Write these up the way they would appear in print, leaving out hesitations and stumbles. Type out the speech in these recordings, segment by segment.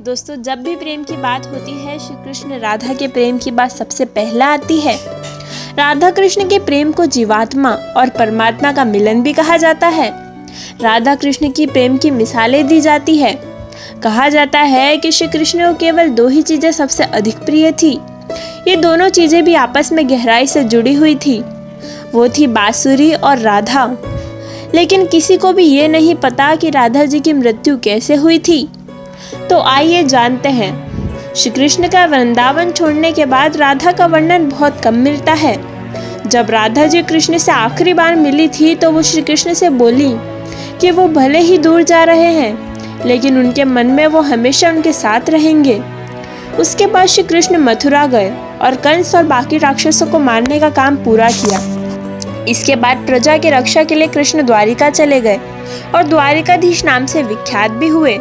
दोस्तों, जब भी प्रेम की बात होती है, श्री कृष्ण राधा के प्रेम की बात सबसे पहला आती है। राधा कृष्ण के प्रेम को जीवात्मा और परमात्मा का मिलन भी कहा जाता है। राधा कृष्ण की प्रेम की मिसालें दी जाती है। कहा जाता है कि श्री कृष्ण को केवल दो ही चीजें सबसे अधिक प्रिय थी। ये दोनों चीजें भी आपस में गहराई से जुड़ी हुई थी। वो थी बांसुरी और राधा। लेकिन किसी को भी ये नहीं पता कि राधा जी की मृत्यु कैसे हुई थी। तो आइए जानते हैं। श्री कृष्ण का वृंदावन छोड़ने के बाद राधा का वर्णन बहुत कम मिलता है। जब राधा जी कृष्ण से आखिरी बार मिली थी तो वो श्री कृष्ण से बोली कि वो भले ही दूर जा रहे हैं, लेकिन उनके मन में वो हमेशा उनके साथ रहेंगे। उसके बाद श्री कृष्ण मथुरा गए और कंस और बाकी राक्षसों को मारने का काम पूरा किया। इसके बाद प्रजा की रक्षा के लिए कृष्ण द्वारिका चले गए और द्वारिकाधीश नाम से विख्यात भी हुए।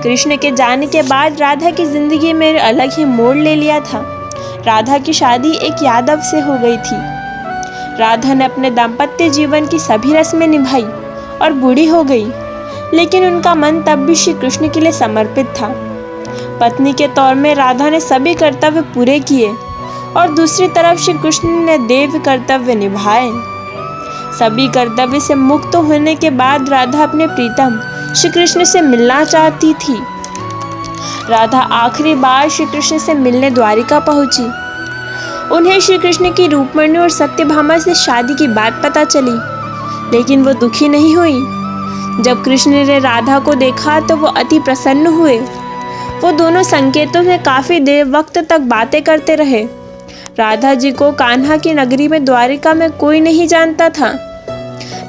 कृष्ण के जाने के बाद राधा की जिंदगी में अलग ही मोड़ ले लिया था। राधा की शादी एक यादव से हो गई थी। राधा ने अपने दाम्पत्य जीवन की सभी रस्में निभाई और बूढ़ी हो गई, लेकिन उनका मन तब भी श्री कृष्ण के लिए समर्पित था। पत्नी के तौर में राधा ने सभी कर्तव्य पूरे किए और दूसरी तरफ श्री कृष्ण ने देव कर्तव्य निभाए। सभी कर्तव्य से मुक्त होने के बाद राधा अपने प्रीतम श्री कृष्ण से मिलना चाहती थी। राधा आखिरी बार श्री कृष्ण से मिलने द्वारिका पहुंची। उन्हें श्री कृष्ण की रूपमणि और सत्यभामा से शादी की बात पता चली, लेकिन वो दुखी नहीं हुई। जब कृष्ण ने राधा को देखा तो वो अति प्रसन्न हुए। वो दोनों संकेतों में काफी देर वक्त तक बातें करते रहे। राधा जी को कान्हा की नगरी में द्वारिका में कोई नहीं जानता था।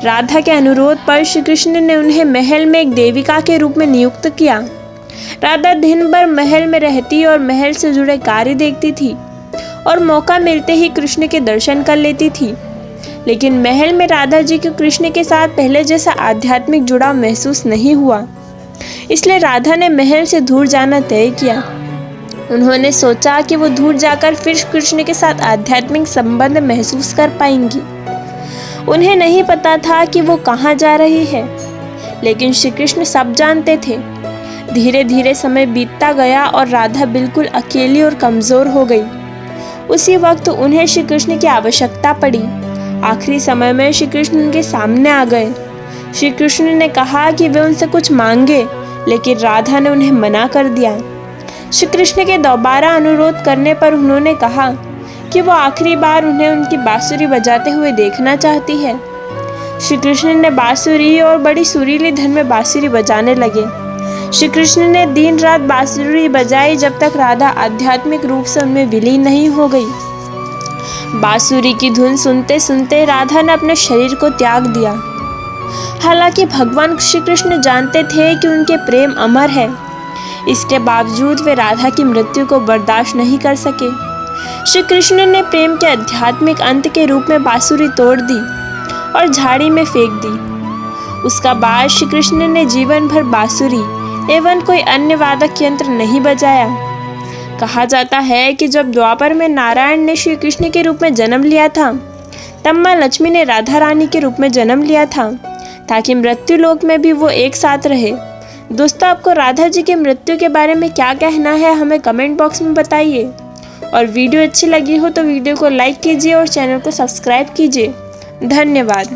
राधा के अनुरोध पर श्री कृष्ण ने उन्हें महल में एक देविका के रूप में नियुक्त किया। राधा दिन भर महल में रहती और महल से जुड़े कार्य देखती थी और मौका मिलते ही कृष्ण के दर्शन कर लेती थी। लेकिन महल में राधा जी को कृष्ण के साथ पहले जैसा आध्यात्मिक जुड़ाव महसूस नहीं हुआ। इसलिए राधा ने महल से दूर जाना तय किया। उन्होंने सोचा कि वो दूर जाकर फिर कृष्ण के साथ आध्यात्मिक संबंध महसूस कर पाएंगी। उन्हें नहीं पता था कि वो कहाँ जा रही है, लेकिन श्री कृष्ण सब जानते थे। धीरे धीरे समय बीतता गया और राधा बिल्कुल अकेली और कमजोर हो गई। उसी वक्त उन्हें श्री कृष्ण की आवश्यकता पड़ी। आखिरी समय में श्री कृष्ण उनके सामने आ गए। श्री कृष्ण ने कहा कि वे उनसे कुछ मांगे, लेकिन राधा ने उन्हें मना कर दिया। श्री कृष्ण के दोबारा अनुरोध करने पर उन्होंने कहा कि वो आखिरी बार उन्हें उनकी बांसुरी बजाते हुए देखना चाहती है। श्री कृष्ण ने बांसुरी और बड़ी सुरीली धुन में बांसुरी बजाने लगे। श्री कृष्ण ने दिन रात बांसुरी बजाई जब तक राधा आध्यात्मिक रूप से उनमें विलीन नहीं हो गई। बांसुरी की धुन सुनते सुनते राधा ने अपने शरीर को त्याग दिया। हालांकि भगवान श्री कृष्ण जानते थे कि उनके प्रेम अमर है, इसके बावजूद वे राधा की मृत्यु को बर्दाश्त नहीं कर सके। श्री कृष्ण ने प्रेम के आध्यात्मिक अंत के रूप में बांसुरी तोड़ दी और झाड़ी में फेंक दी। उसका बाद श्री कृष्ण ने जीवन भर बांसुरी एवं कोई अन्य वादक यंत्र नहीं बजाया। कहा जाता है कि जब द्वापर में नारायण ने श्री कृष्ण के रूप में जन्म लिया था, तब माँ लक्ष्मी ने राधा रानी के रूप में जन्म लिया था, ताकि मृत्यु लोक में भी वो एक साथ रहे। दोस्तों, आपको राधा जी की मृत्यु के बारे में क्या कहना है, हमें कमेंट बॉक्स में बताइए। और वीडियो अच्छी लगी हो तो वीडियो को लाइक कीजिए और चैनल को सब्सक्राइब कीजिए। धन्यवाद।